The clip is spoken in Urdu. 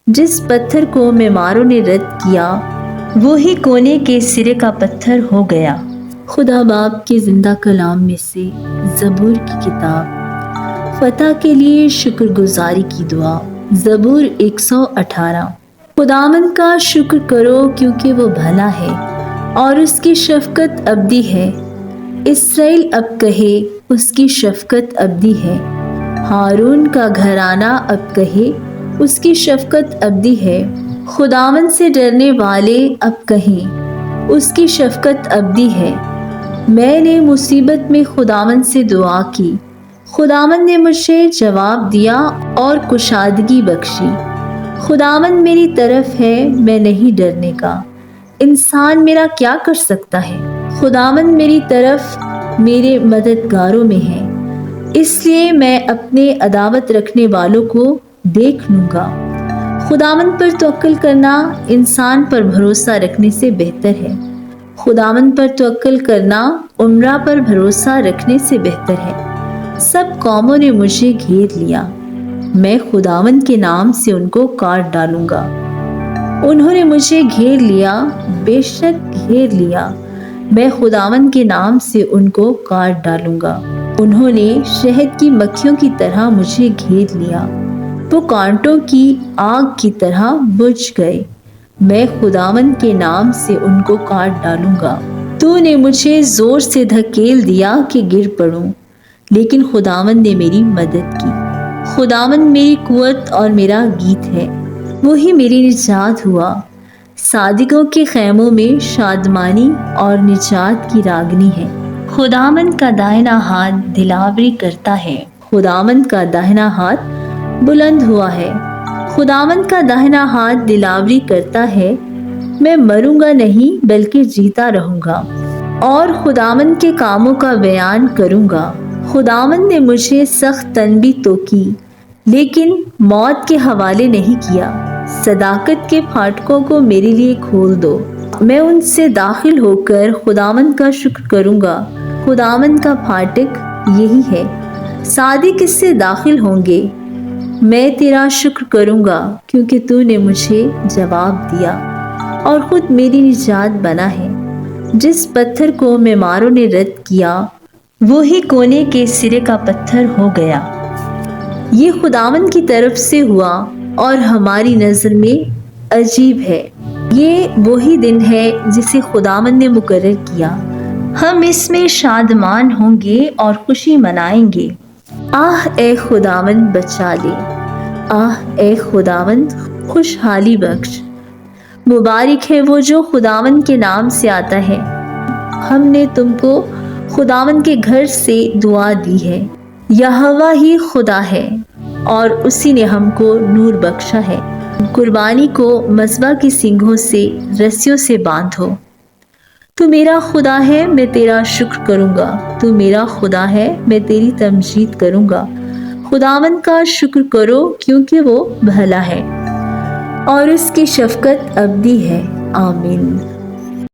جس پتھر کو معماروں نے رد کیا وہی کونے کے سرے کا پتھر ہو گیا۔ خدا باپ کے زندہ کلام میں سے زبور کی کتاب۔ فتح کے لیے شکر گزاری کی دعا۔ زبور 118۔ خداوند کا شکر کرو کیونکہ وہ بھلا ہے اور اس کی شفقت ابدی ہے۔ اسرائیل اب کہے اس کی شفقت ابدی ہے۔ ہارون کا گھرانہ اب کہے اس کی شفقت ابدی ہے۔ خداوند سے ڈرنے والے اب کہیں اس کی شفقت ابدی ہے۔ میں نے مصیبت میں خداوند سے دعا کی، خداوند نے مجھے جواب دیا اور کشادگی بخشی۔ خداوند میری طرف ہے، میں نہیں ڈرنے کا۔ انسان میرا کیا کر سکتا ہے؟ خداوند میری طرف میرے مددگاروں میں ہے، اس لیے میں اپنے عداوت رکھنے والوں کو دیکھ لوں گا۔ خداوند پر توکل کرنا انسان پر بھروسہ رکھنے سے بہتر ہے۔ خداوند پر توکل کرنا عمرہ پر بھروسہ رکھنے سے بہتر ہے۔ سب قوموں نے مجھے گھیر لیا، میں خداوند کے نام سے ان کو کاٹ ڈالوں گا۔ انہوں نے مجھے گھیر لیا، بے شک گھیر لیا، میں خداوند کے نام سے ان کو کاٹ ڈالوں گا۔ انہوں نے شہد کی مکھیوں کی طرح مجھے گھیر لیا، وہ کانٹوں کی آگ کی طرح بجھ گئے، میں خداوند کے نام سے ان کو کاٹ ڈالوں گا۔ تو نے مجھے زور سے دھکیل دیا کہ گر پڑوں، لیکن خداوند نے میری مدد کی۔ خداوند میری قوت اور میرا گیت ہے، وہی میری نجات ہوا۔ صادقوں کے خیموں میں شادمانی اور نجات کی راگنی ہے۔ خداوند کا داہنا ہاتھ دلاوری کرتا ہے، خداوند کا داہنا ہاتھ بلند ہوا ہے۔ خداوند کا داہنا ہاتھ دلاوری کرتا ہے، میں مروں گا نہیں بلکہ جیتا رہوں گا اور خداوند کے کاموں کا بیان کروں گا۔ خداوند نے مجھے سخت تنبیہ تو کی، لیکن موت کے حوالے نہیں کیا۔ صداقت کے پھاٹکوں کو میرے لیے کھول دو، میں ان سے داخل ہو کر خداوند کا شکر کروں گا۔ خداوند کا پھاٹک یہی ہے، صادق اس سے داخل ہوں گے۔ میں تیرا شکر کروں گا کیونکہ تو نے مجھے جواب دیا اور خود میری نجات بنا ہے۔ جس پتھر کو معماروں نے رد کیا وہی کونے کے سرے کا پتھر ہو گیا۔ یہ خداوند کی طرف سے ہوا اور ہماری نظر میں عجیب ہے۔ یہ وہی دن ہے جسے خداوند نے مقرر کیا، ہم اس میں شادمان ہوں گے اور خوشی منائیں گے۔ آہ اے خداوند بچا لے، آہ اے خداوند خوشحالی بخش۔ مبارک ہے وہ جو خداوند کے نام سے آتا ہے۔ ہم نے تم کو خداوند کے گھر سے دعا دی ہے۔ یہوہ ہی خدا ہے اور اسی نے ہم کو نور بخشا ہے۔ قربانی کو مذبح کی سینگوں سے رسیوں سے باندھو۔ تو میرا خدا ہے، میں تیرا شکر کروں گا، تو میرا خدا ہے، میں تیری تمجید کروں گا۔ خداوند کا شکر کرو کیونکہ وہ بھلا ہے اور اس کی شفقت ابدی ہے۔ آمین۔